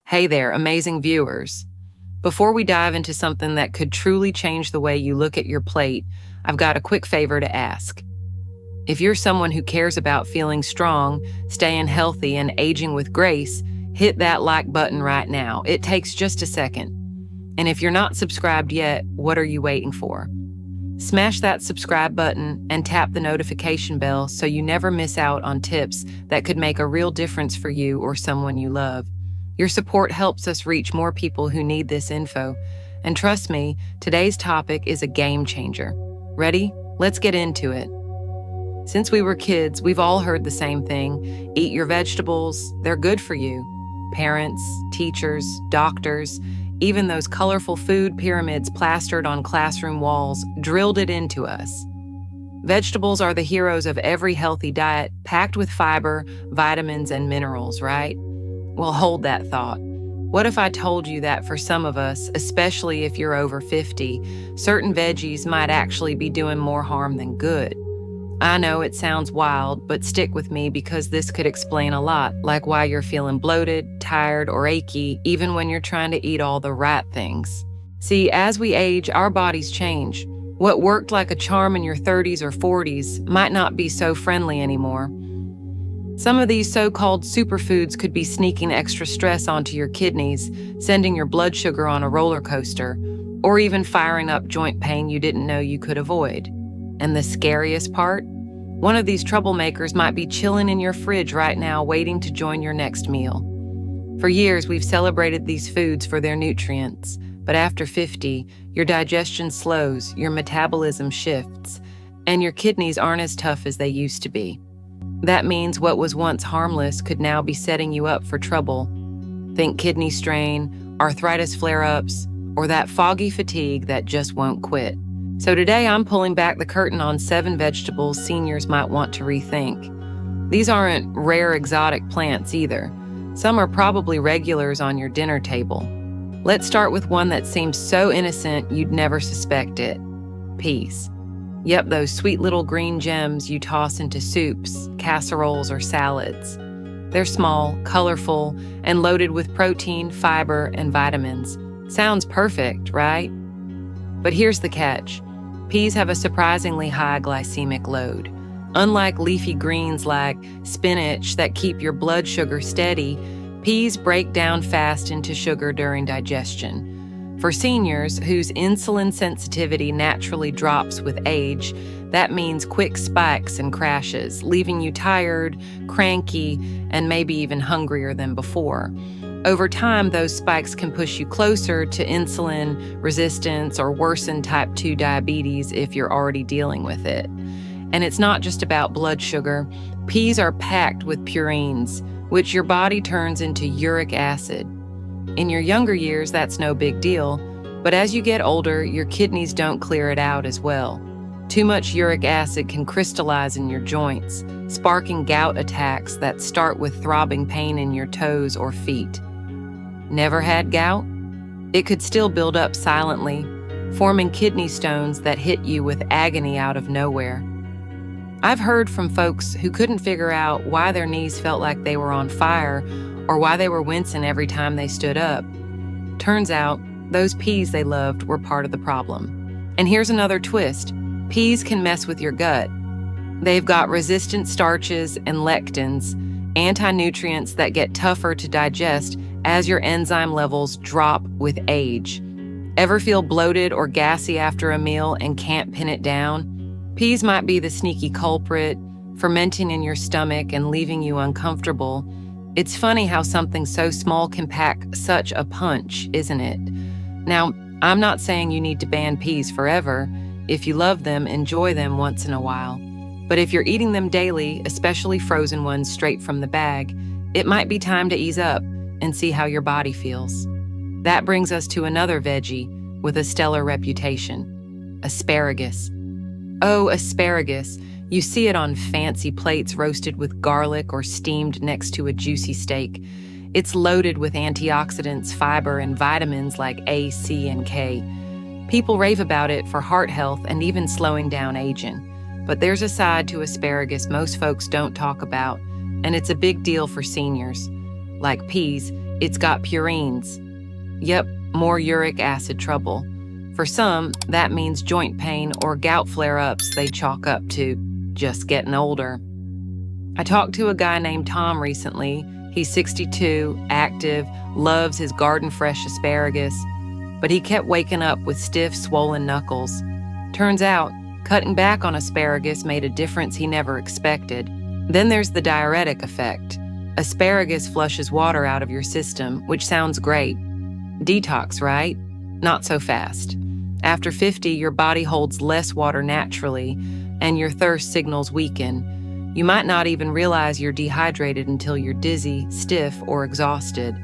Hey there, amazing viewers. Before we dive into something that could truly change the way you look at your plate, I've got a quick favor to ask. If you're someone who cares about feeling strong, staying healthy, and aging with grace, hit that like button right now. It takes just a second. And if you're not subscribed yet, what are you waiting for? Smash that subscribe button and tap the notification bell so you never miss out on tips that could make a real difference for you or someone you love. Your support helps us reach more people who need this info. And trust me, today's topic is a game changer. Ready? Let's get into it. Since we were kids, we've all heard the same thing. Eat your vegetables, they're good for you. Parents, teachers, doctors, even those colorful food pyramids plastered on classroom walls drilled it into us. Vegetables are the heroes of every healthy diet, packed with fiber, vitamins, and minerals, right? Well, hold that thought. What if I told you that for some of us, especially if you're over 50, certain veggies might actually be doing more harm than good? I know it sounds wild, but stick with me because this could explain a lot, like why you're feeling bloated, tired, or achy, even when you're trying to eat all the right things. See, as we age, our bodies change. What worked like a charm in your 30s or 40s might not be so friendly anymore. Some of these so-called superfoods could be sneaking extra stress onto your kidneys, sending your blood sugar on a roller coaster, or even firing up joint pain you didn't know you could avoid. And the scariest part? One of these troublemakers might be chilling in your fridge right now, waiting to join your next meal. For years, we've celebrated these foods for their nutrients, but after 50, your digestion slows, your metabolism shifts, and your kidneys aren't as tough as they used to be. That means what was once harmless could now be setting you up for trouble. Think kidney strain, arthritis flare-ups, or that foggy fatigue that just won't quit. So today I'm pulling back the curtain on 7 vegetables seniors might want to rethink. These aren't rare exotic plants either. Some are probably regulars on your dinner table. Let's start with one that seems so innocent you'd never suspect it. Peas. Yep, those sweet little green gems you toss into soups, casseroles, or salads. They're small, colorful, and loaded with protein, fiber, and vitamins. Sounds perfect, right? But here's the catch. Peas have a surprisingly high glycemic load. Unlike leafy greens like spinach that keep your blood sugar steady, peas break down fast into sugar during digestion. For seniors whose insulin sensitivity naturally drops with age, that means quick spikes and crashes, leaving you tired, cranky, and maybe even hungrier than before. Over time, those spikes can push you closer to insulin resistance or worsen type 2 diabetes if you're already dealing with it. And it's not just about blood sugar. Peas are packed with purines, which your body turns into uric acid. In your younger years, that's no big deal, but as you get older, your kidneys don't clear it out as well. Too much uric acid can crystallize in your joints, sparking gout attacks that start with throbbing pain in your toes or feet. Never had gout? It could still build up silently, forming kidney stones that hit you with agony out of nowhere. I've heard from folks who couldn't figure out why their knees felt like they were on fire or why they were wincing every time they stood up. Turns out, those peas they loved were part of the problem. And here's another twist. Peas can mess with your gut. They've got resistant starches and lectins, anti-nutrients that get tougher to digest as your enzyme levels drop with age. Ever feel bloated or gassy after a meal and can't pin it down? Peas might be the sneaky culprit, fermenting in your stomach and leaving you uncomfortable. It's funny how something so small can pack such a punch, isn't it? Now, I'm not saying you need to ban peas forever. If you love them, enjoy them once in a while. But if you're eating them daily, especially frozen ones straight from the bag, it might be time to ease up and see how your body feels. That brings us to another veggie with a stellar reputation: asparagus. Oh, asparagus. You see it on fancy plates roasted with garlic or steamed next to a juicy steak. It's loaded with antioxidants, fiber, and vitamins like A, C, and K. People rave about it for heart health and even slowing down aging. But there's a side to asparagus most folks don't talk about, and it's a big deal for seniors. Like peas, It's got purines. Yep, more uric acid trouble. For some, that means joint pain or gout flare-ups they chalk up to just getting older. I talked to a guy named Tom recently. He's 62, active, loves his garden-fresh asparagus, but he kept waking up with stiff, swollen knuckles. Turns out, cutting back on asparagus made a difference he never expected. Then there's the diuretic effect. Asparagus flushes water out of your system, which sounds great. Detox, right? Not so fast. After 50, your body holds less water naturally, and your thirst signals weaken. You might not even realize you're dehydrated until you're dizzy, stiff, or exhausted.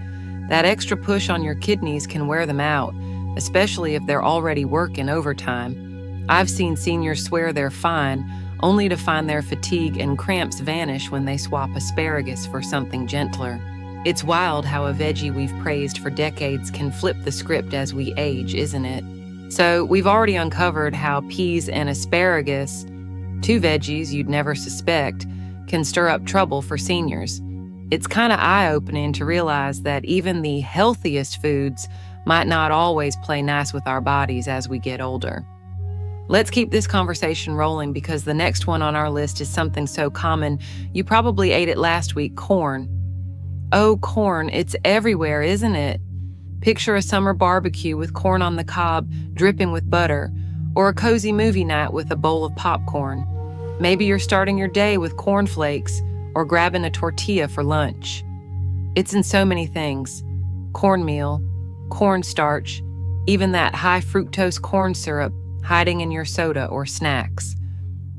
That extra push on your kidneys can wear them out, especially if they're already working overtime. I've seen seniors swear they're fine, only to find their fatigue and cramps vanish when they swap asparagus for something gentler. It's wild how a veggie we've praised for decades can flip the script as we age, isn't it? So we've already uncovered how peas and asparagus, two veggies you'd never suspect, can stir up trouble for seniors. It's kind of eye-opening to realize that even the healthiest foods might not always play nice with our bodies as we get older. Let's keep this conversation rolling because the next one on our list is something so common you probably ate it last week: corn. Oh, corn, it's everywhere, isn't it? Picture a summer barbecue with corn on the cob dripping with butter, or a cozy movie night with a bowl of popcorn. Maybe you're starting your day with cornflakes or grabbing a tortilla for lunch. It's in so many things: cornmeal, cornstarch, even that high fructose corn syrup hiding in your soda or snacks.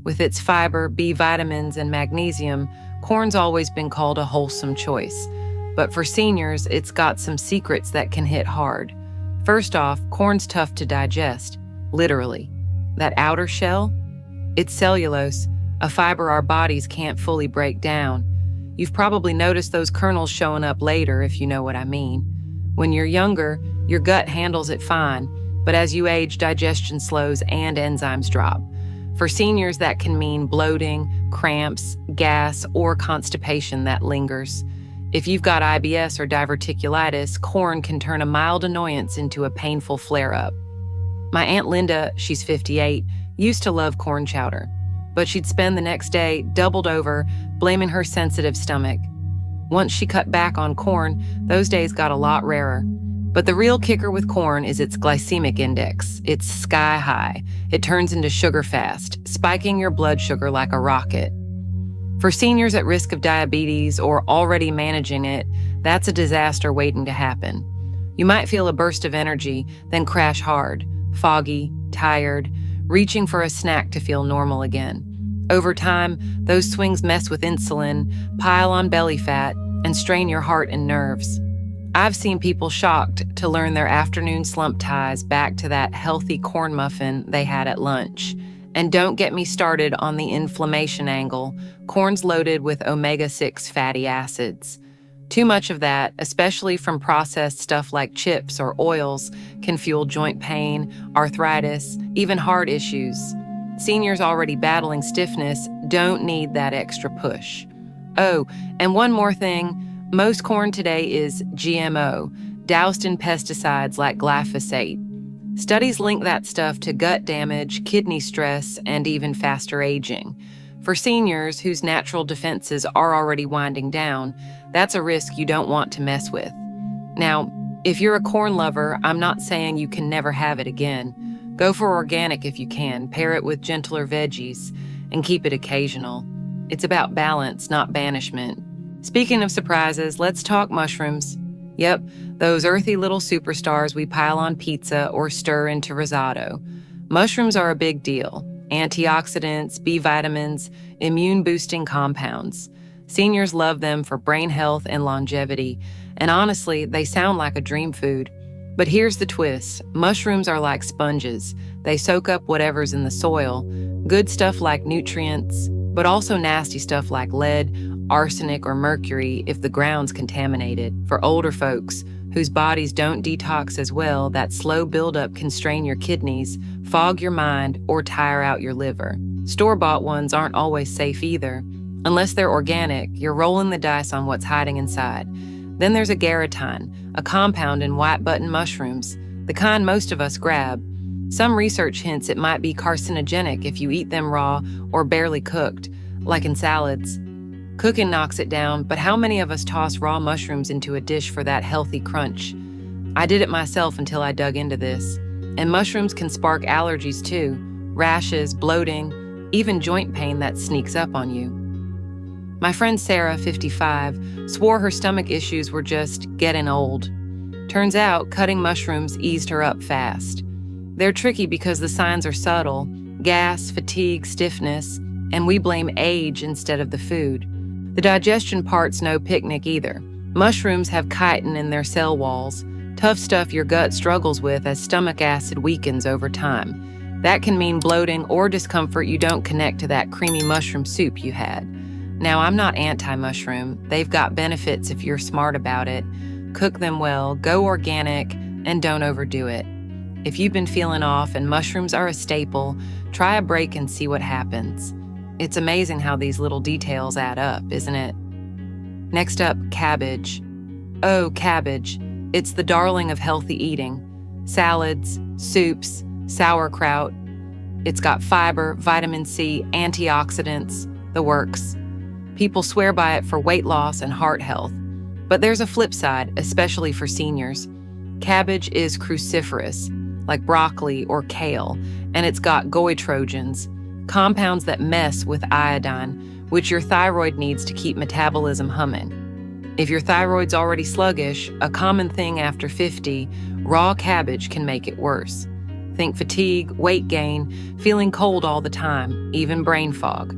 With its fiber, B vitamins, and magnesium, corn's always been called a wholesome choice. But for seniors, it's got some secrets that can hit hard. First off, corn's tough to digest, literally. That outer shell? It's cellulose, a fiber our bodies can't fully break down. You've probably noticed those kernels showing up later, if you know what I mean. When you're younger, your gut handles it fine, but as you age, digestion slows and enzymes drop. For seniors, that can mean bloating, cramps, gas, or constipation that lingers. If you've got IBS or diverticulitis, corn can turn a mild annoyance into a painful flare-up. My Aunt Linda, she's 58, used to love corn chowder, but she'd spend the next day doubled over, blaming her sensitive stomach. Once she cut back on corn, those days got a lot rarer. But the real kicker with corn is its glycemic index. It's sky high. It turns into sugar fast, spiking your blood sugar like a rocket. For seniors at risk of diabetes or already managing it, that's a disaster waiting to happen. You might feel a burst of energy, then crash hard, foggy, tired, reaching for a snack to feel normal again. Over time, those swings mess with insulin, pile on belly fat, and strain your heart and nerves. I've seen people shocked to learn their afternoon slump ties back to that healthy corn muffin they had at lunch. And don't get me started on the inflammation angle. Corn's loaded with omega-6 fatty acids. Too much of that, especially from processed stuff like chips or oils, can fuel joint pain, arthritis, even heart issues. Seniors already battling stiffness don't need that extra push. Oh, and one more thing. Most corn today is GMO, doused in pesticides like glyphosate. Studies link that stuff to gut damage, kidney stress, and even faster aging. For seniors whose natural defenses are already winding down, that's a risk you don't want to mess with. Now, if you're a corn lover, I'm not saying you can never have it again. Go for organic if you can, pair it with gentler veggies, and keep it occasional. It's about balance, not banishment. Speaking of surprises, let's talk mushrooms. Yep, those earthy little superstars we pile on pizza or stir into risotto. Mushrooms are a big deal. Antioxidants, B vitamins, immune-boosting compounds. Seniors love them for brain health and longevity, and honestly, they sound like a dream food. But here's the twist. Mushrooms are like sponges. They soak up whatever's in the soil. Good stuff like nutrients, but also nasty stuff like lead, arsenic, or mercury if the ground's contaminated. For older folks whose bodies don't detox as well, that slow buildup can strain your kidneys, fog your mind, or tire out your liver. Store-bought ones aren't always safe either. Unless they're organic, you're rolling the dice on what's hiding inside. Then there's agaritine, a compound in white button mushrooms, the kind most of us grab. Some research hints it might be carcinogenic if you eat them raw or barely cooked, like in salads. Cooking knocks it down, but how many of us toss raw mushrooms into a dish for that healthy crunch? I did it myself until I dug into this. And mushrooms can spark allergies too, rashes, bloating, even joint pain that sneaks up on you. My friend Sarah, 55, swore her stomach issues were just getting old. Turns out cutting mushrooms eased her up fast. They're tricky because the signs are subtle: gas, fatigue, stiffness, and we blame age instead of the food. The digestion part's no picnic either. Mushrooms have chitin in their cell walls, tough stuff your gut struggles with as stomach acid weakens over time. That can mean bloating or discomfort you don't connect to that creamy mushroom soup you had. Now, I'm not anti-mushroom. They've got benefits if you're smart about it. Cook them well, go organic, and don't overdo it. If you've been feeling off and mushrooms are a staple, try a break and see what happens. It's amazing how these little details add up, isn't it? Next up, cabbage. Oh, cabbage. It's the darling of healthy eating. Salads, soups, sauerkraut. It's got fiber, vitamin C, antioxidants, the works. People swear by it for weight loss and heart health. But there's a flip side, especially for seniors. Cabbage is cruciferous, like broccoli or kale, and it's got goitrogins, compounds that mess with iodine, which your thyroid needs to keep metabolism humming. If your thyroid's already sluggish, a common thing after 50, raw cabbage can make it worse. Think fatigue, weight gain, feeling cold all the time, even brain fog.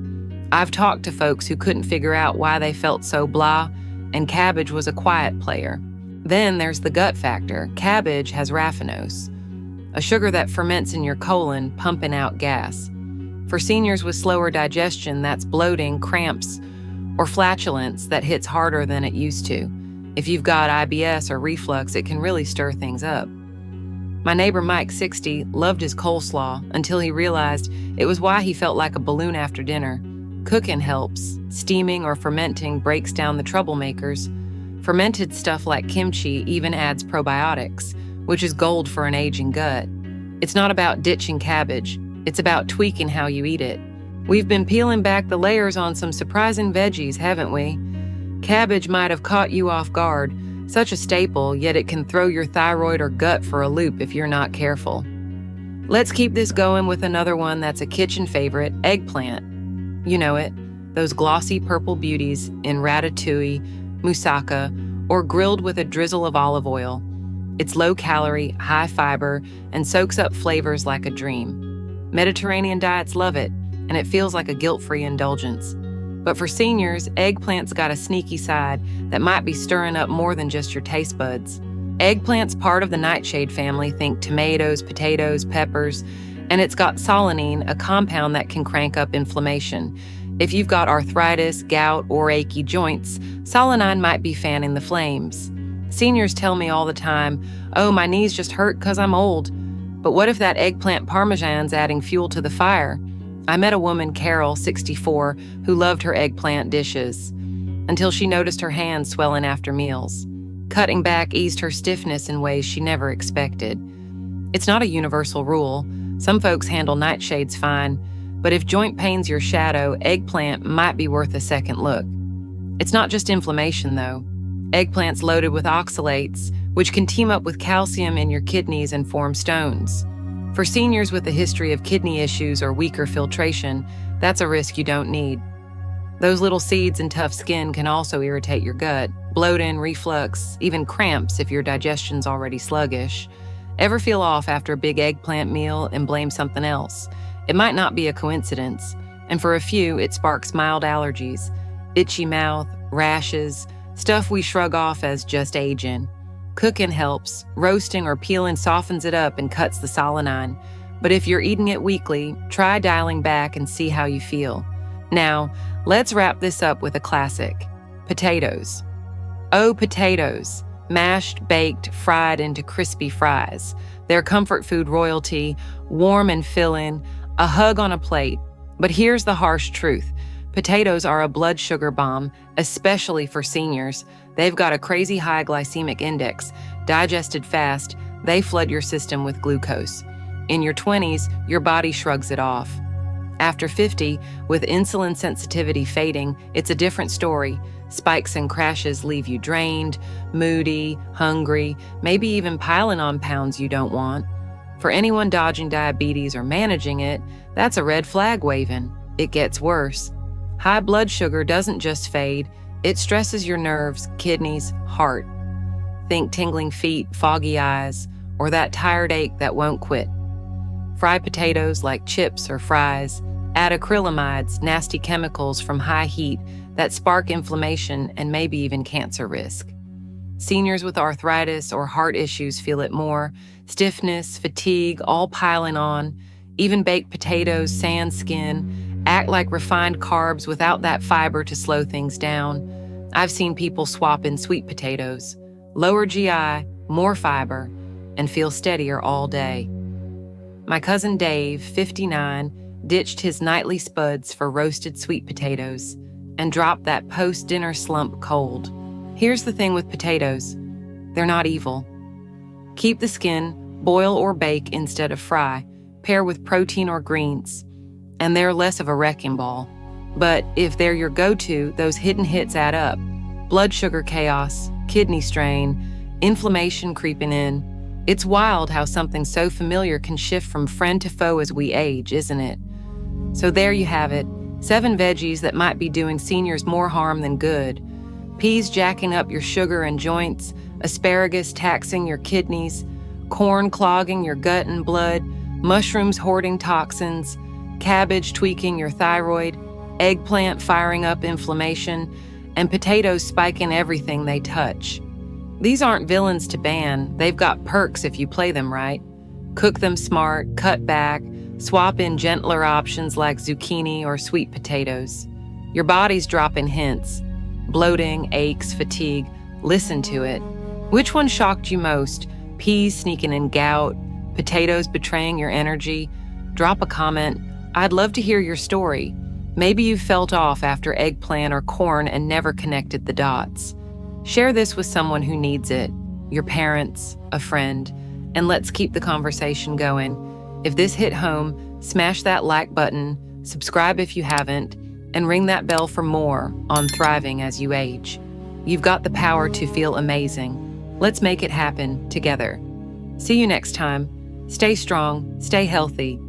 I've talked to folks who couldn't figure out why they felt so blah, and cabbage was a quiet player. Then there's the gut factor. Cabbage has raffinose, a sugar that ferments in your colon, pumping out gas. For seniors with slower digestion, that's bloating, cramps, or flatulence that hits harder than it used to. If you've got IBS or reflux, it can really stir things up. My neighbor Mike, 60, loved his coleslaw until he realized it was why he felt like a balloon after dinner. Cooking helps. Steaming or fermenting breaks down the troublemakers. Fermented stuff like kimchi even adds probiotics, which is gold for an aging gut. It's not about ditching cabbage. It's about tweaking how you eat it. We've been peeling back the layers on some surprising veggies, haven't we? Cabbage might have caught you off guard. Such a staple, yet it can throw your thyroid or gut for a loop if you're not careful. Let's keep this going with another one that's a kitchen favorite, eggplant. You know it, those glossy purple beauties in ratatouille, moussaka, or grilled with a drizzle of olive oil. It's low-calorie, high-fiber, and soaks up flavors like a dream. Mediterranean diets love it, and it feels like a guilt-free indulgence. But for seniors, eggplant's got a sneaky side that might be stirring up more than just your taste buds. Eggplant's part of the nightshade family, think tomatoes, potatoes, peppers, and it's got solanine, a compound that can crank up inflammation. If you've got arthritis, gout, or achy joints, solanine might be fanning the flames. Seniors tell me all the time, "Oh, my knees just hurt 'cause I'm old." But what if that eggplant parmesan's adding fuel to the fire? I met a woman, Carol, 64, who loved her eggplant dishes, until she noticed her hands swelling after meals. Cutting back eased her stiffness in ways she never expected. It's not a universal rule. Some folks handle nightshades fine, but if joint pain's your shadow, eggplant might be worth a second look. It's not just inflammation, though. Eggplant's loaded with oxalates, which can team up with calcium in your kidneys and form stones. For seniors with a history of kidney issues or weaker filtration, that's a risk you don't need. Those little seeds and tough skin can also irritate your gut, bloating, reflux, even cramps if your digestion's already sluggish. Ever feel off after a big eggplant meal and blame something else? It might not be a coincidence, and for a few, it sparks mild allergies, itchy mouth, rashes, stuff we shrug off as just aging. Cooking helps. Roasting or peeling softens it up and cuts the solanine. But if you're eating it weekly, try dialing back and see how you feel. Now, let's wrap this up with a classic. Potatoes. Oh, potatoes. Mashed, baked, fried into crispy fries. They're comfort food royalty, warm and filling, a hug on a plate. But here's the harsh truth. Potatoes are a blood sugar bomb, especially for seniors. They've got a crazy high glycemic index. Digested fast, they flood your system with glucose. In your 20s, your body shrugs it off. After 50, with insulin sensitivity fading, it's a different story. Spikes and crashes leave you drained, moody, hungry, maybe even piling on pounds you don't want. For anyone dodging diabetes or managing it, that's a red flag waving. It gets worse. High blood sugar doesn't just fade, it stresses your nerves, kidneys, heart. Think tingling feet, foggy eyes, or that tired ache that won't quit. Fried potatoes like chips or fries add acrylamides, nasty chemicals from high heat that spark inflammation and maybe even cancer risk. Seniors with arthritis or heart issues feel it more. Stiffness, fatigue, all piling on. Even baked potatoes, sand skin, act like refined carbs without that fiber to slow things down. I've seen people swap in sweet potatoes. Lower GI, more fiber, and feel steadier all day. My cousin Dave, 59, ditched his nightly spuds for roasted sweet potatoes and dropped that post-dinner slump cold. Here's the thing with potatoes. They're not evil. Keep the skin, boil or bake instead of fry, pair with protein or greens, and they're less of a wrecking ball. But if they're your go-to, those hidden hits add up. Blood sugar chaos, kidney strain, inflammation creeping in. It's wild how something so familiar can shift from friend to foe as we age, isn't it? So there you have it, 7 veggies that might be doing seniors more harm than good. Peas jacking up your sugar and joints, asparagus taxing your kidneys, corn clogging your gut and blood, mushrooms hoarding toxins, cabbage tweaking your thyroid, eggplant firing up inflammation, and potatoes spiking everything they touch. These aren't villains to ban, they've got perks if you play them right. Cook them smart, cut back, swap in gentler options like zucchini or sweet potatoes. Your body's dropping hints. Bloating, aches, fatigue. Listen to it. Which one shocked you most? Peas sneaking in gout? Potatoes betraying your energy? Drop a comment. I'd love to hear your story. Maybe you felt off after eggplant or corn and never connected the dots. Share this with someone who needs it, your parents, a friend, and let's keep the conversation going. If this hit home, smash that like button, subscribe if you haven't, and ring that bell for more on Thriving as You Age. You've got the power to feel amazing. Let's make it happen together. See you next time. Stay strong, stay healthy,